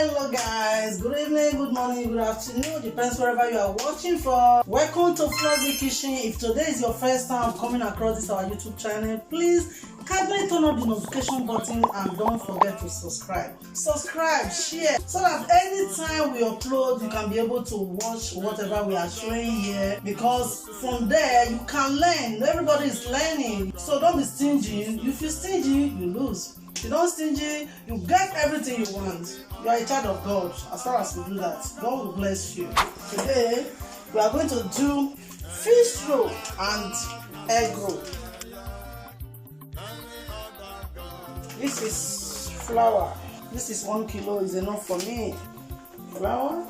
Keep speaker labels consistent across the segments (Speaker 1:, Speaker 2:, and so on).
Speaker 1: Hello guys, good evening, good morning, good afternoon, depends wherever you are watching from. Welcome to Flozy Kitchen. If today is your first time coming across this our YouTube channel, please kindly turn on the notification button and don't forget to subscribe, share, so that anytime we upload you can be able to watch whatever we are showing here, because from there you can learn. Everybody is learning, so don't be stingy. If you're stingy, you lose. If you don't stingy, you get everything you want. You are a child of God. As far as we do that, God will bless you. Today we are going to do fish roll and egg roll. This is flour. This is 1 kilo, is enough for me. Flour,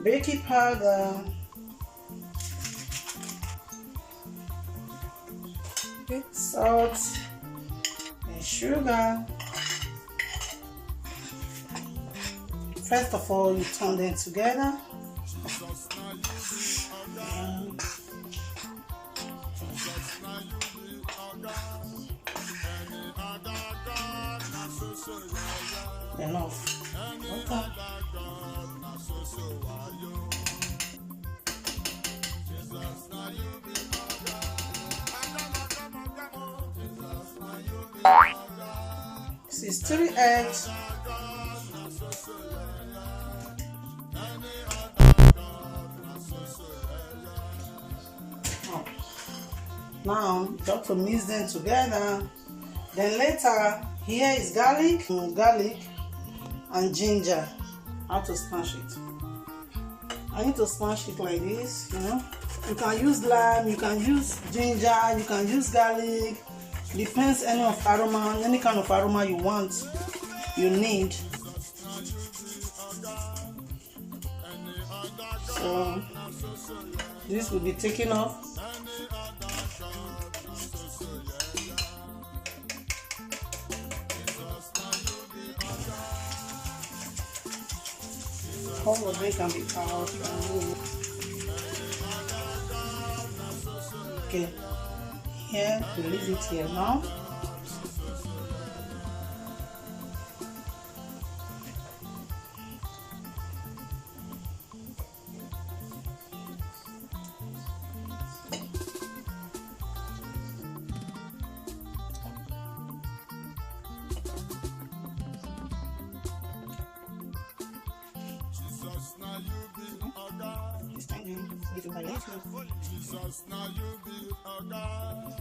Speaker 1: baking powder, salt, and sugar. First of all, you turn them together. Enough. Okay. This is 3 eggs. Now you have to mix them together. Then later, here is garlic and ginger. How to smash it? I need to smash it like this, you know. You can use lime, you can use ginger, you can use garlic. Depends any kind of aroma you want, you need. So this will be taken off. All of it can be out. Okay, here we leave it here now. Little by little. Jesus, now you be a God.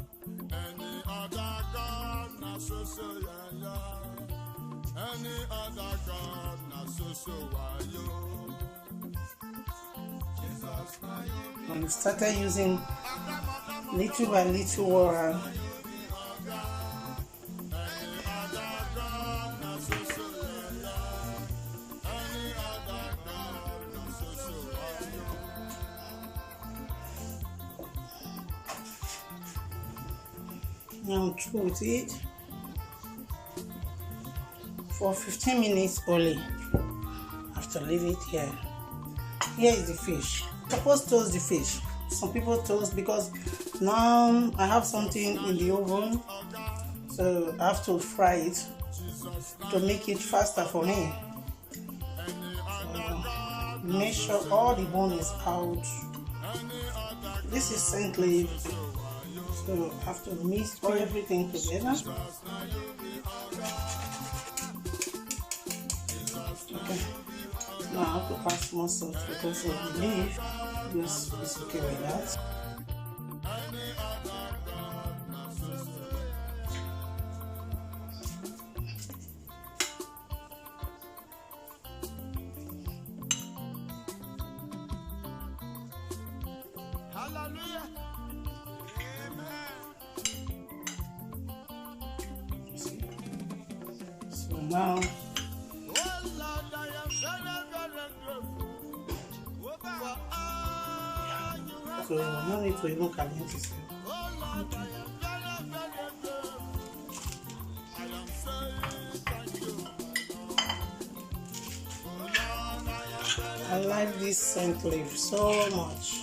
Speaker 1: Any other God, not so yeah. Any other God, not so Jesus, now you be. And we started using little by little water. Now through with it for 15 minutes only. Have to leave it here. Here is the fish. Suppose toast the fish. Some people toast because now I have something in the oven, so I have to fry it to make it faster for me. So make sure all the bone is out. This is scent leaf. So I have to mix everything together. Okay. Now I have to pass more salt because of the leaf. Yes, it's okay with that. Hallelujah. So now so you no need to even caliente it. I like this scent leaf so much.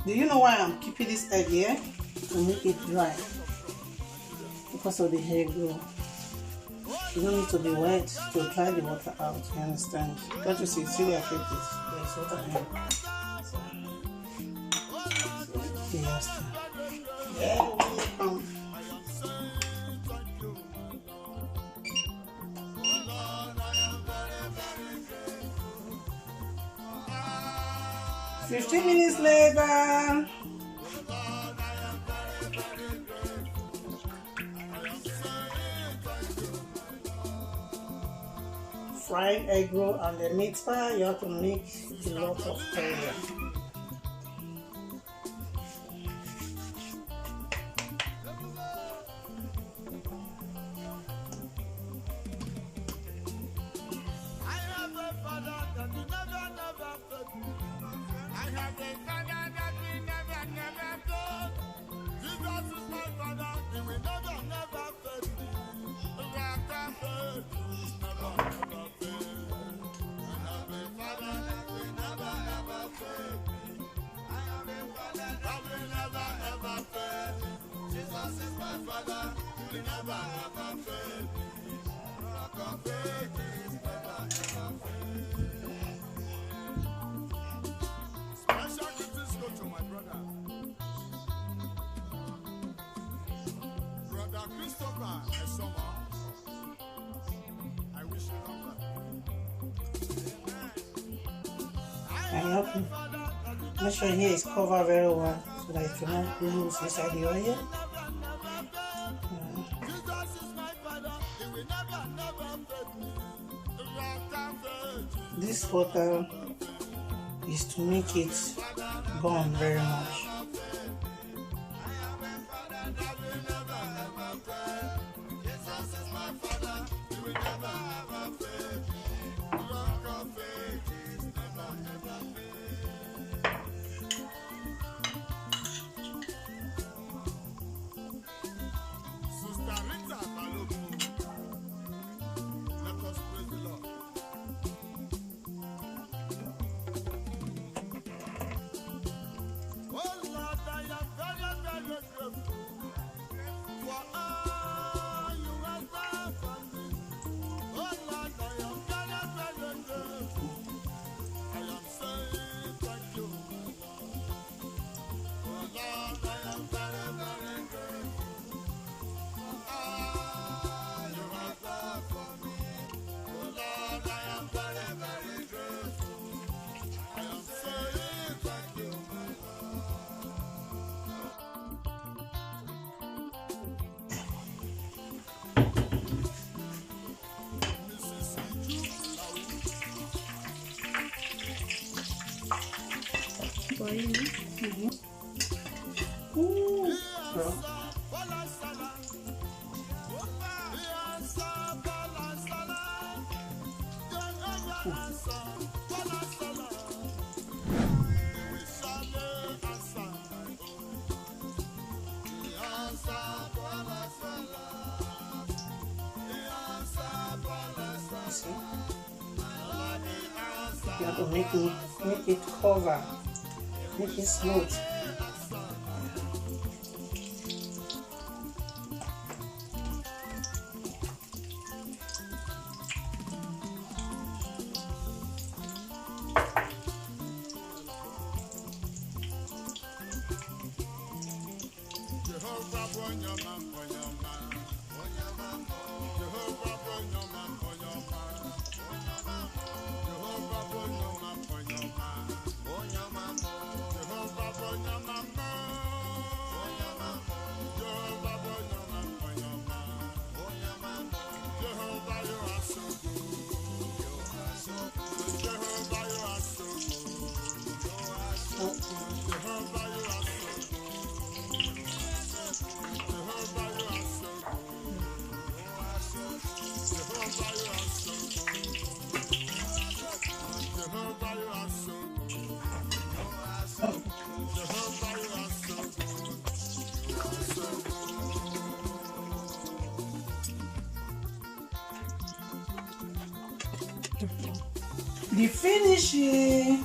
Speaker 1: Do you know why I'm keeping this egg here? To make it dry. Because of the hair glue. You don't need to be wet to dry the water out, you understand? Don't you see the effect is there's water in it. Yes. Yeah, come. "15 minutes later." Fried egg roll and the meat pie, you have to make a lot of area. And you have to make sure here is covered very well so that it will not lose inside the oil. This water is to make it burn very much. Ooh, girl. See? You have to make it cover, make it smooth. The finishing.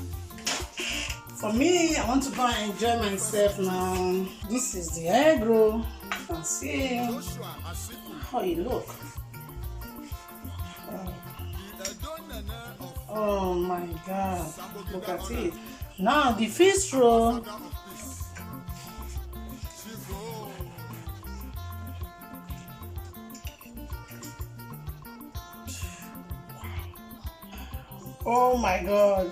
Speaker 1: For me, I want to go and enjoy myself now. This is the egg roll. You can see how it look. Oh my God, look at it. Now the fish roll. Oh my God.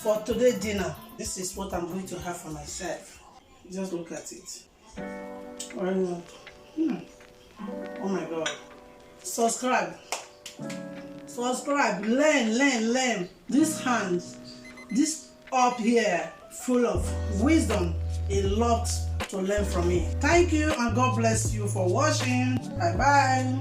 Speaker 1: For today's dinner, this is what I'm going to have for myself. Just look at it. Oh my God. Subscribe. Learn. This hand, this up here, full of wisdom, a lot to learn from me. Thank you and God bless you for watching. Bye bye.